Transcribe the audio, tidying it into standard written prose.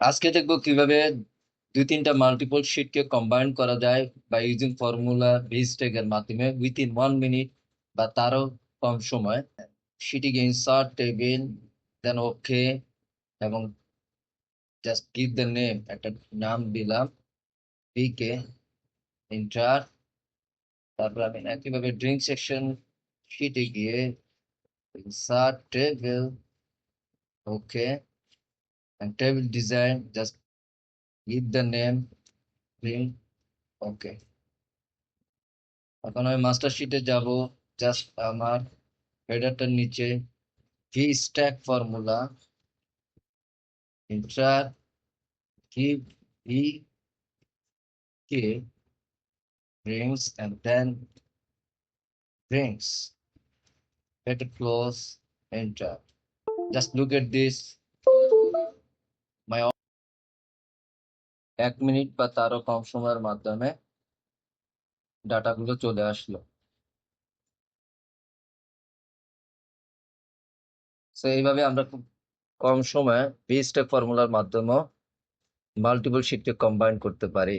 আজকে দেখবো কিভাবে 2-3টা মাল্টিপল শিটকে কম্বাইন করা যায় বা ইউজিং ফর্মুলা ভিস্টেক এর মাধ্যমে উইথিন 1 মিনিট বা তারও কম সময়। শিটিকে ইনসার্ট টেবিল, দেন ওকে, এবং জাস্ট গিভ দ্য নেম, একটা নাম দিলাম পিকে, এন্টার। তারপর আমি একইভাবে ড্রিঙ্ক সেকশন শিটে গিয়ে insert table, okay, and table design, just give the name drink, ওকে। এখন আমি মাস্টার শিটে যাব, জাস্ট আমার হেডারটার নিচে V stack formula, inter, give V K drinks, and then drinks, hit close, enter. Just look at this, my 1 minute বা তারও কম সময়ের মাধ্যমে ডাটাগুলো চলে আসলো। সো এইভাবে আমরা খুব কম সময়ে ভি স্ট্যাক ফর্মুলার মাধ্যমে মাল্টিপল শিটকে কম্বাইন করতে পারি।